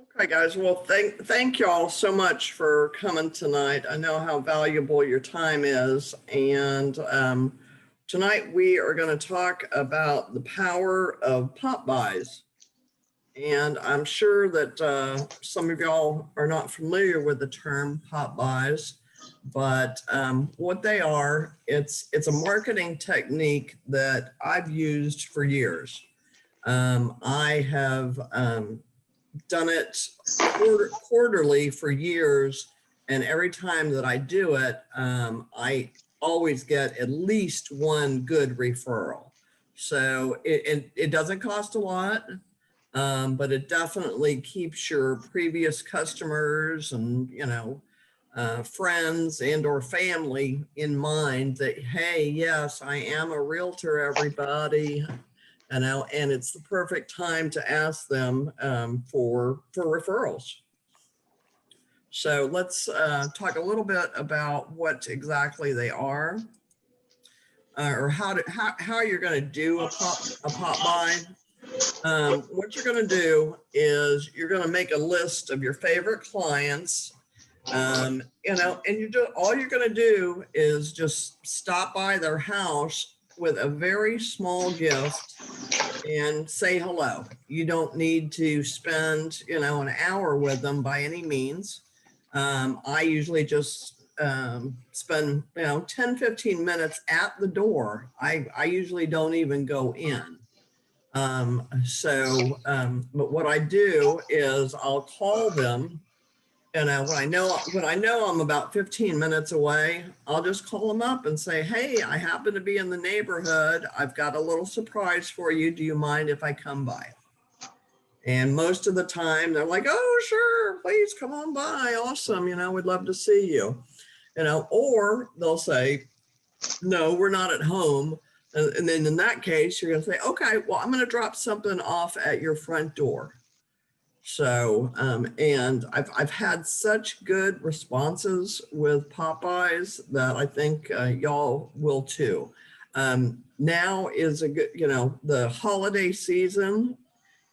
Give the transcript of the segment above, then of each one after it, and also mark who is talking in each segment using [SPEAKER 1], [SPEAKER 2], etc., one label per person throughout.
[SPEAKER 1] Okay, guys. Well, thank y'all so much for coming tonight. I know how valuable your time is, and tonight we are going to talk about the power of pop buys. And I'm sure that some of y'all are not familiar with the term pop buys, but what they are, it's a marketing technique that I've used for years. I have done it quarterly for years, and every time that I do it, I always get at least one good referral. So it doesn't cost a lot, but it definitely keeps your previous customers and friends and or family in mind that, hey, yes, I am a realtor, everybody. And it's the perfect time to ask them for referrals. So let's talk a little bit about what exactly they are, or how you're going to do a pop buy. What you're going to do is you're going to make a list of your favorite clients. And all you're going to do is just stop by their house with a very small gift and say hello. You don't need to spend, an hour with them by any means. I usually just spend, 10, 15 minutes at the door. I usually don't even go in. But what I do is I'll call them. And when I know I'm about 15 minutes away, I'll just call them up and say, hey, I happen to be in the neighborhood. I've got a little surprise for you. Do you mind if I come by? And most of the time they're like, oh, sure, please come on by. Awesome. We'd love to see you. Or they'll say, no, we're not at home. And then in that case, you're going to say, okay, well, I'm going to drop something off at your front door. So, and I've had such good responses with pop buys that I think y'all will too. Now is a good, the holiday season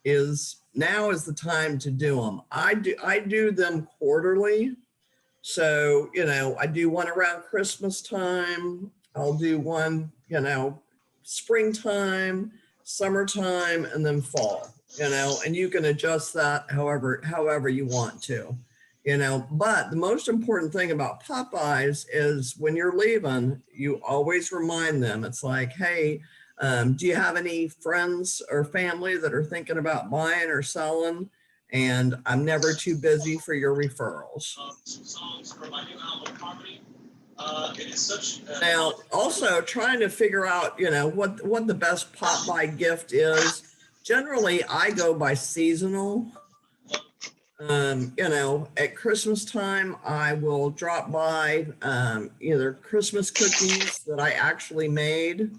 [SPEAKER 1] is the time to do them. I do them quarterly. So, I do one around Christmas time. I'll do one, springtime, summertime, and then fall. And you can adjust that however you want to, but the most important thing about pop buys is when you're leaving, you always remind them. It's like, hey, do you have any friends or family that are thinking about buying or selling? And I'm never too busy for your referrals. Now, also trying to figure out, what the best pop buy gift is. Generally, I go by seasonal. At Christmas time, I will drop by either Christmas cookies that I actually made.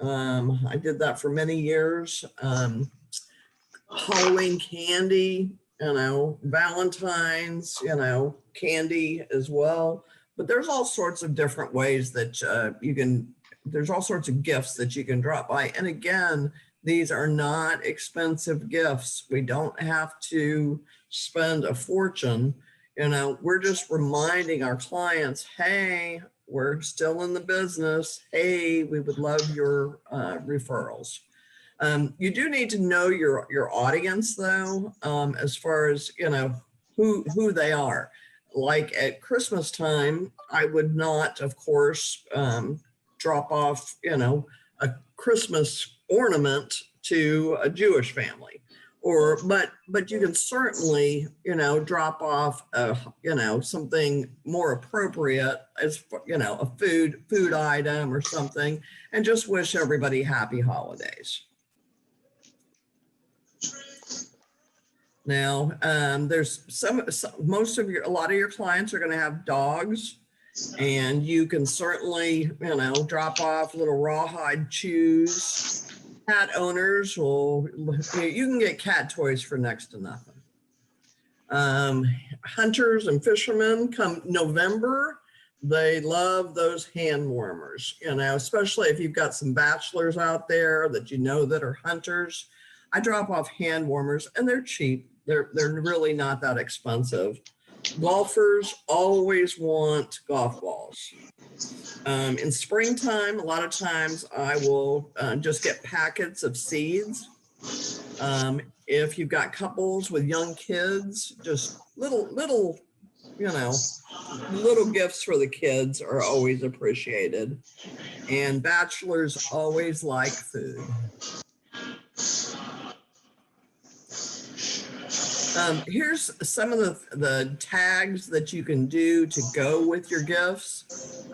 [SPEAKER 1] I did that for many years. Halloween candy, Valentine's, candy as well. But there's all sorts of different ways that there's all sorts of gifts that you can drop by. And again, these are not expensive gifts. We don't have to spend a fortune. We're just reminding our clients, hey, we're still in the business. Hey, we would love your referrals. You do need to know your audience though, as far as, who they are. Like at Christmas time, I would not, of course, drop off, a Christmas ornament to a Jewish family, but you can certainly, drop off something more appropriate as, a food item or something, and just wish everybody happy holidays. Now, there's a lot of your clients are going to have dogs, and you can certainly, drop off little rawhide chews. Cat owners you can get cat toys for next to nothing. Hunters and fishermen, come November, they love those hand warmers, especially if you've got some bachelors out there that that are hunters. I drop off hand warmers, and they're cheap. They're really not that expensive. Golfers always want golf balls. In springtime, a lot of times I will just get packets of seeds. If you've got couples with young kids, just little, you know, little gifts for the kids are always appreciated. And bachelors always like food. Here's some of the tags that you can do to go with your gifts.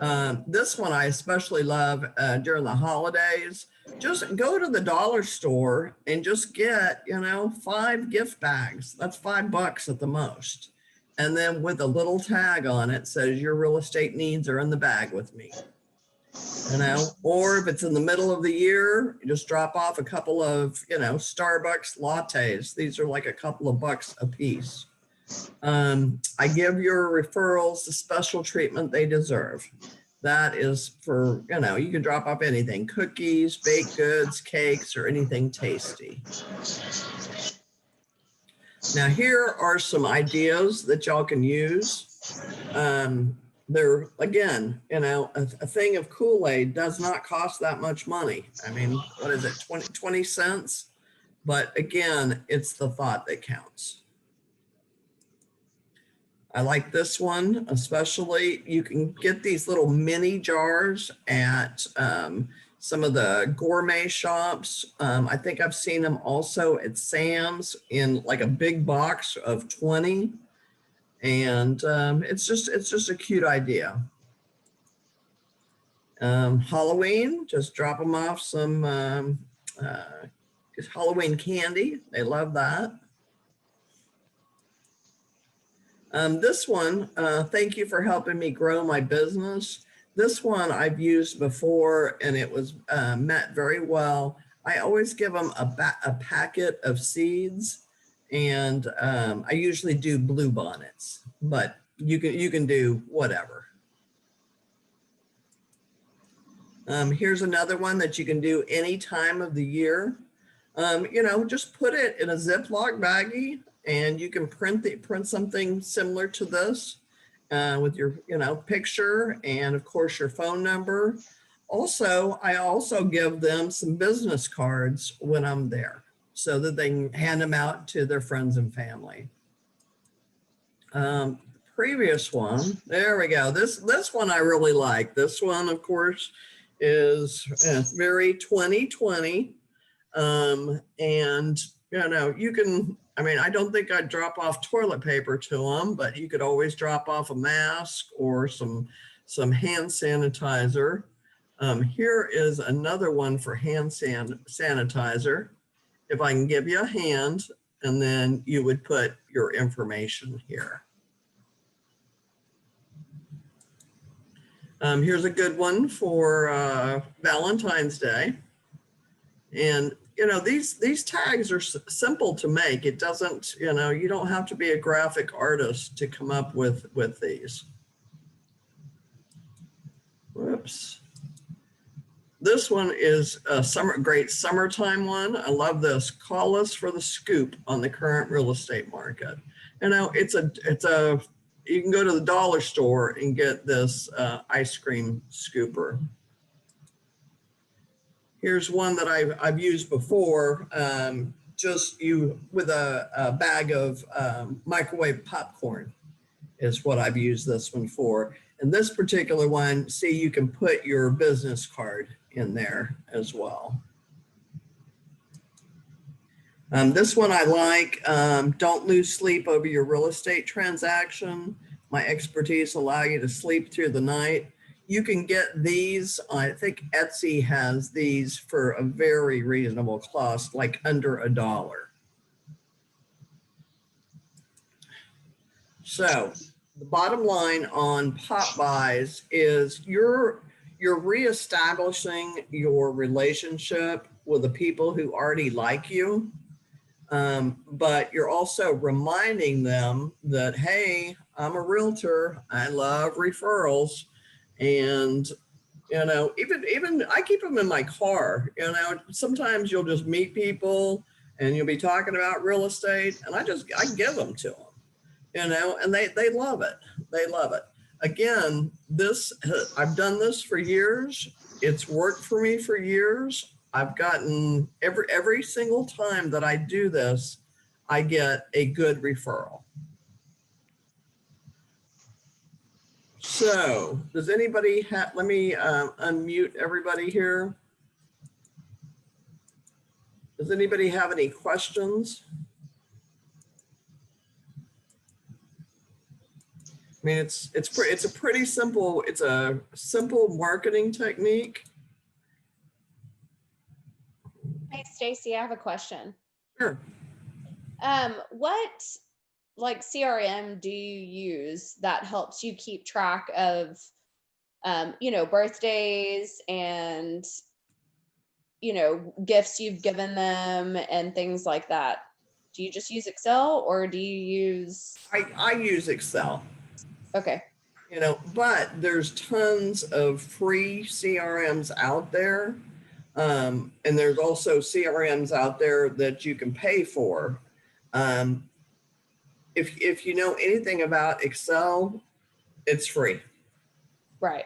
[SPEAKER 1] This one I especially love during the holidays. Just go to the dollar store and just get, 5 gift bags. That's $5 at the most. And then with a little tag on it says your real estate needs are in the bag with me. Or if it's in the middle of the year, you just drop off a couple of, Starbucks lattes. These are like a couple of bucks a piece. I give your referrals the special treatment they deserve. That is for, you can drop off anything, cookies, baked goods, cakes, or anything tasty. Now, here are some ideas that y'all can use. They're, again, a thing of Kool-Aid does not cost that much money. I mean, what is it, 20 cents? But again, it's the thought that counts. I like this one, especially. You can get these little mini jars at some of the gourmet shops. I think I've seen them also at Sam's in like a big box of 20. And it's just a cute idea. Halloween, just drop them off some Halloween candy. They love that. This one, thank you for helping me grow my business. This one I've used before and it was met very well. I always give them a packet of seeds. And I usually do blue bonnets, but you can do whatever. Here's another one that you can do any time of the year. Just put it in a Ziploc baggie, and you can print something similar to this with your picture and of course your phone number. Also, I also give them some business cards when I'm there, so that they can hand them out to their friends and family. Previous one, there we go. This one I really like. This one, of course, is very 2020. And you can, I don't think I'd drop off toilet paper to them, but you could always drop off a mask or some hand sanitizer. Here is another one for hand sanitizer. If I can give you a hand, and then you would put your information here. Here's a good one for Valentine's Day. And, these tags are simple to make. It doesn't, you don't have to be a graphic artist to come up with these. Whoops. This one is a great summertime one. I love this. Call us for the scoop on the current real estate market. You can go to the dollar store and get this ice cream scooper. Here's one that I've used before. With a bag of microwave popcorn is what I've used this one for. And this particular one, see, you can put your business card in there as well. This one I like. Don't lose sleep over your real estate transaction. My expertise allow you to sleep through the night. You can get these. I think Etsy has these for a very reasonable cost, like under $1. So the bottom line on Pop Bys is you're reestablishing your relationship with the people who already like you. But you're also reminding them that, hey, I'm a realtor. I love referrals. And, even I keep them in my car. Sometimes you'll just meet people and you'll be talking about real estate, and I give them to them, you know, and they love it. They love it. Again, I've done this for years. It's worked for me for years. I've gotten every single time that I do this, I get a good referral. So does anybody have, let me unmute everybody here. Does anybody have any questions? I mean, it's a simple marketing technique.
[SPEAKER 2] Hey, Stacy, I have a question.
[SPEAKER 1] Sure.
[SPEAKER 2] What like CRM do you use that helps you keep track of, you know, birthdays and, you know, gifts you've given them and things like that? Do you just use Excel or do you use?
[SPEAKER 1] I use Excel.
[SPEAKER 2] Okay.
[SPEAKER 1] You know, but there's tons of free CRMs out there. And there's also CRMs out there that you can pay for. If you know anything about Excel, it's free.
[SPEAKER 2] Right.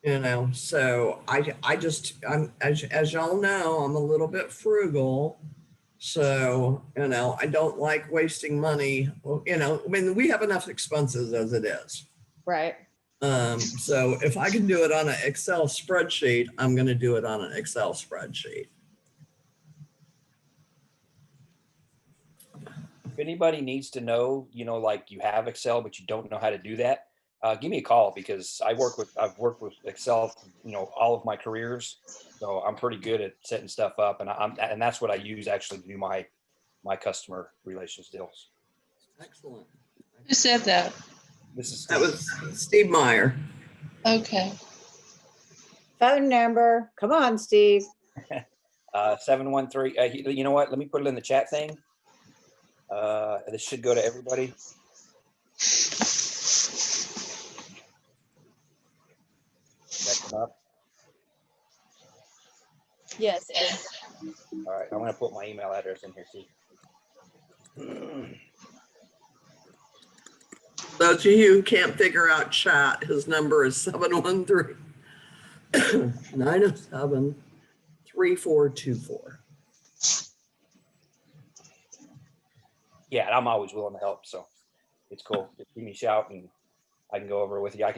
[SPEAKER 1] You know, so I'm as y'all know, I'm a little bit frugal. So, you know, I don't like wasting money. Well, you know, I mean, we have enough expenses as it is.
[SPEAKER 2] Right.
[SPEAKER 1] So if I can do it on an Excel spreadsheet, I'm going to do it on an Excel spreadsheet.
[SPEAKER 3] If anybody needs to know, you know, like you have Excel, but you don't know how to do that, give me a call because I've worked with Excel, you know, all of my careers. So I'm pretty good at setting stuff up, and that's what I use actually to do my customer relations deals.
[SPEAKER 1] Excellent.
[SPEAKER 4] Who said that?
[SPEAKER 1] That was Steve Meyer.
[SPEAKER 4] Okay.
[SPEAKER 5] Phone number. Come on, Steve.
[SPEAKER 3] 713. You know what? Let me put it in the chat thing. This should go to everybody. That come up?
[SPEAKER 2] Yes.
[SPEAKER 3] All right. I'm going to put my email address in here too.
[SPEAKER 1] Those of you who can't figure out chat, his number is 713-907-3424.
[SPEAKER 3] Yeah, and I'm always willing to help, so it's cool. Just give me a shout and I can go over it with you. I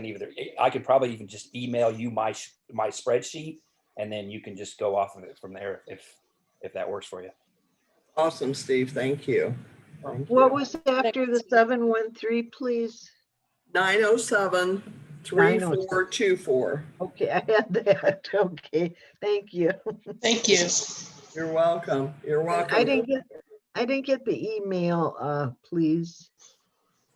[SPEAKER 3] could probably even just email you my spreadsheet, and then you can just go off of it from there if that works for you.
[SPEAKER 1] Awesome, Steve. Thank you.
[SPEAKER 5] What was after the 713, please?
[SPEAKER 1] 907-3424.
[SPEAKER 5] Okay, I had that. Okay, thank you.
[SPEAKER 4] Thank you.
[SPEAKER 1] You're welcome. You're welcome.
[SPEAKER 5] I didn't get the email, please.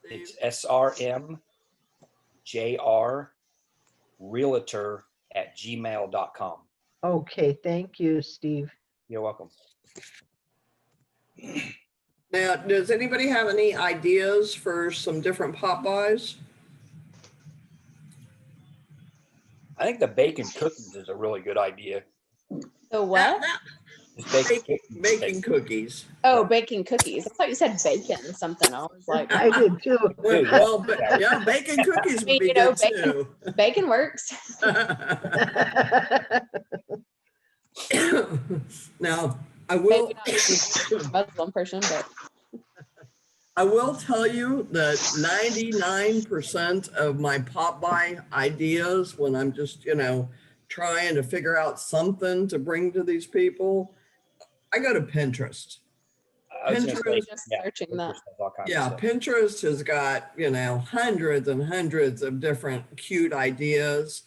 [SPEAKER 3] It's srmjrrealtor@gmail.com.
[SPEAKER 5] Okay, thank you, Steve.
[SPEAKER 3] You're welcome.
[SPEAKER 1] Now, does anybody have any ideas for some different pop buys?
[SPEAKER 3] I think the bacon cookies is a really good idea.
[SPEAKER 2] The what?
[SPEAKER 3] Just
[SPEAKER 1] Baking cookies.
[SPEAKER 2] Oh, baking cookies. I thought you said bacon something. I was like,
[SPEAKER 5] I did too.
[SPEAKER 1] Well, yeah, baking cookies would be
[SPEAKER 2] you know,
[SPEAKER 1] good too.
[SPEAKER 2] bacon works.
[SPEAKER 1] Now, I will.
[SPEAKER 2] Maybe not a Muslim person, but
[SPEAKER 1] I will tell you that 99% of my pop buy ideas, when I'm just, you know, trying to figure out something to bring to these people, I go to Pinterest.
[SPEAKER 2] Pinterest, just searching that.
[SPEAKER 1] Yeah, Pinterest has got, you know, hundreds and hundreds of different cute ideas.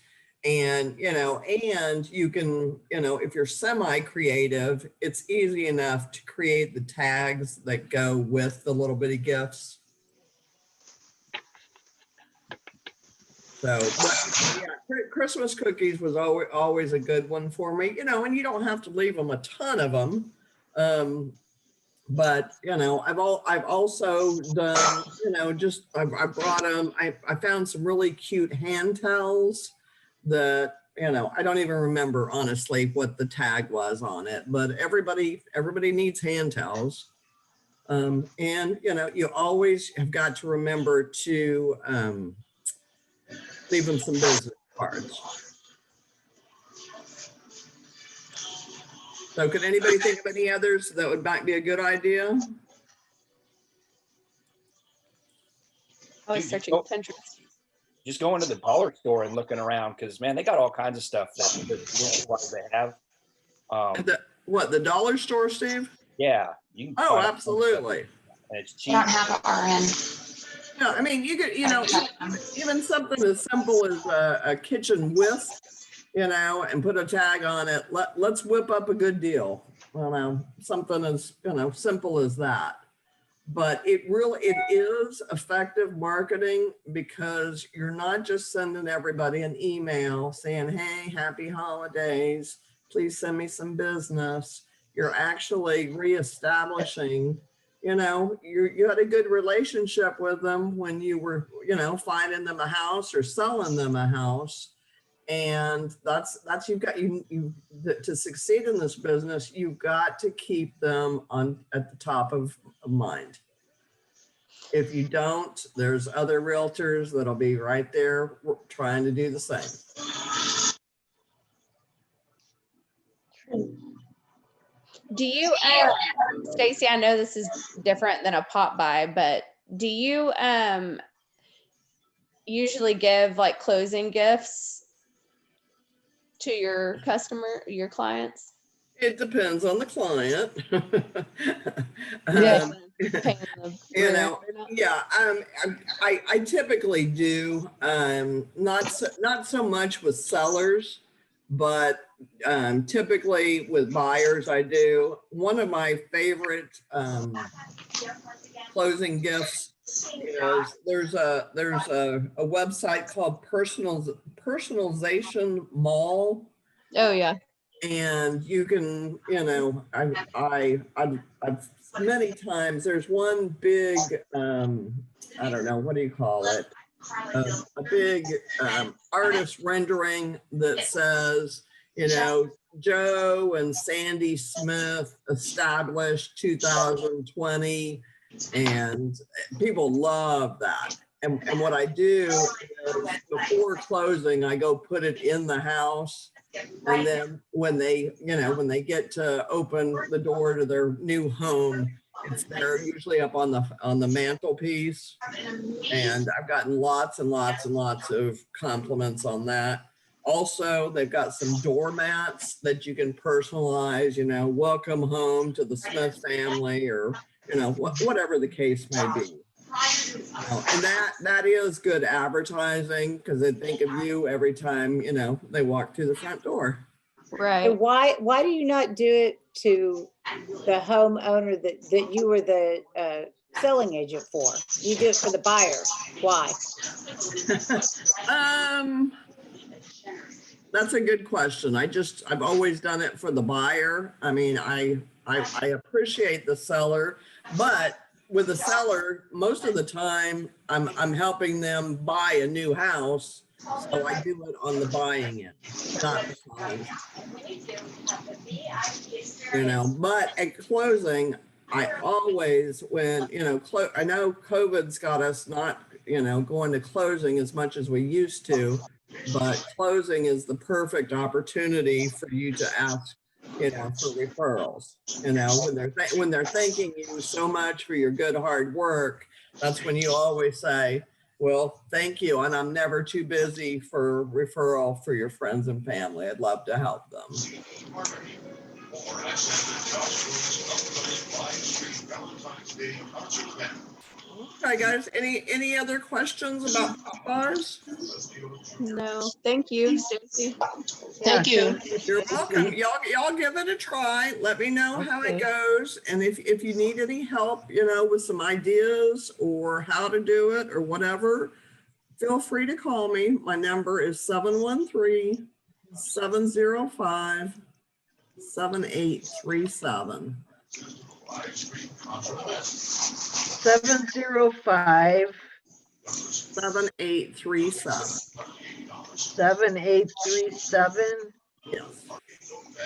[SPEAKER 1] And, you know, and you can, you know, if you're semi-creative, it's easy enough to create the tags that go with the little bitty gifts. So, but, yeah, Christmas cookies was always a good one for me, you know, and you don't have to leave them a ton of them. But, you know, I've also done, you know, just I brought them, I found some really cute hand towels that, I don't even remember honestly what the tag was on it, but everybody needs hand towels. And you always have got to remember to leave them some business cards. So could anybody think of any others that might be a good idea?
[SPEAKER 2] I was
[SPEAKER 3] Dude,
[SPEAKER 2] searching Pinterest.
[SPEAKER 3] just going to the dollar store and looking around, because man, they got all kinds of stuff that you don't realize they have.
[SPEAKER 1] The dollar store, Steve?
[SPEAKER 3] Yeah, you can
[SPEAKER 1] Oh,
[SPEAKER 3] find
[SPEAKER 1] absolutely.
[SPEAKER 3] and it's
[SPEAKER 6] They
[SPEAKER 3] cheap.
[SPEAKER 6] don't have an RN.
[SPEAKER 1] Yeah, I mean, you could, even something as simple as a kitchen whisk, and put a tag on it. Let's whip up a good deal. Something as, simple as that. But it is effective marketing, because you're not just sending everybody an email saying, hey, happy holidays, please send me some business. You're actually reestablishing, you had a good relationship with them when you were, finding them a house or selling them a house. And that's you've got to succeed in this business, you've got to keep them at the top of mind. If you don't, there's other realtors that'll be right there trying to do the same.
[SPEAKER 2] Do you, Stacy, I know this is different than a pop by, but do you usually give like closing gifts to your clients?
[SPEAKER 1] It depends on the client.
[SPEAKER 4] Yeah.
[SPEAKER 1] I typically do, not so much with sellers, but typically with buyers I do. One of my favorite closing gifts is there's a website called Personalization Mall.
[SPEAKER 2] Oh yeah.
[SPEAKER 1] And you can, I've many times, there's one big, I don't know, what do you call it? A big artist rendering that says, Joe and Sandy Smith established 2020, and people love that. And what I do is before closing, I go put it in the house. And then when they get to open the door to their new home, it's there usually up on the mantelpiece. And I've gotten lots and lots and lots of compliments on that. Also, they've got some doormats that you can personalize, welcome home to the Smith family, or, whatever the case may be. And that is good advertising, because they think of you every time, they walk through the front door.
[SPEAKER 2] Right.
[SPEAKER 7] And why do you not do it to the homeowner that you were the selling agent for? You do it for the buyer. Why?
[SPEAKER 1] That's a good question. I've always done it for the buyer. I mean, I appreciate the seller, but with the seller, most of the time I'm helping them buy a new house. So I do it on the buying end, not the selling. But at closing, I always, when, I know COVID's got us not, going to closing as much as we used to, but closing is the perfect opportunity for you to ask, for referrals. When they're thanking you so much for your good hard work, that's when you always say, well, thank you. And I'm never too busy for referral for your friends and family. I'd love to help them. Okay, guys, any other questions about Pop Bys?
[SPEAKER 2] No, thank you, Stacy.
[SPEAKER 4] Thank you.
[SPEAKER 1] You're welcome. Y'all give it a try. Let me know how it goes. And if you need any help, with some ideas or how to do it or whatever, feel free to call me. My number is 713-705-7837.
[SPEAKER 5] 705.
[SPEAKER 1] 7837.
[SPEAKER 5] 7837.
[SPEAKER 1] Yes.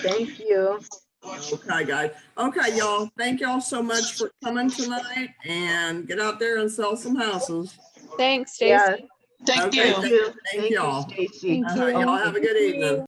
[SPEAKER 5] Thank you.
[SPEAKER 1] Okay, guys. Okay, y'all. Thank y'all so much for coming tonight, and get out there and sell some houses.
[SPEAKER 2] Thanks, Stacy.
[SPEAKER 5] Yeah,
[SPEAKER 4] Thank
[SPEAKER 1] Okay,
[SPEAKER 4] you.
[SPEAKER 5] thank you.
[SPEAKER 1] Thank
[SPEAKER 5] Thank you,
[SPEAKER 1] y'all.
[SPEAKER 5] Stacy.
[SPEAKER 2] Thank you.
[SPEAKER 1] Y'all have a good evening.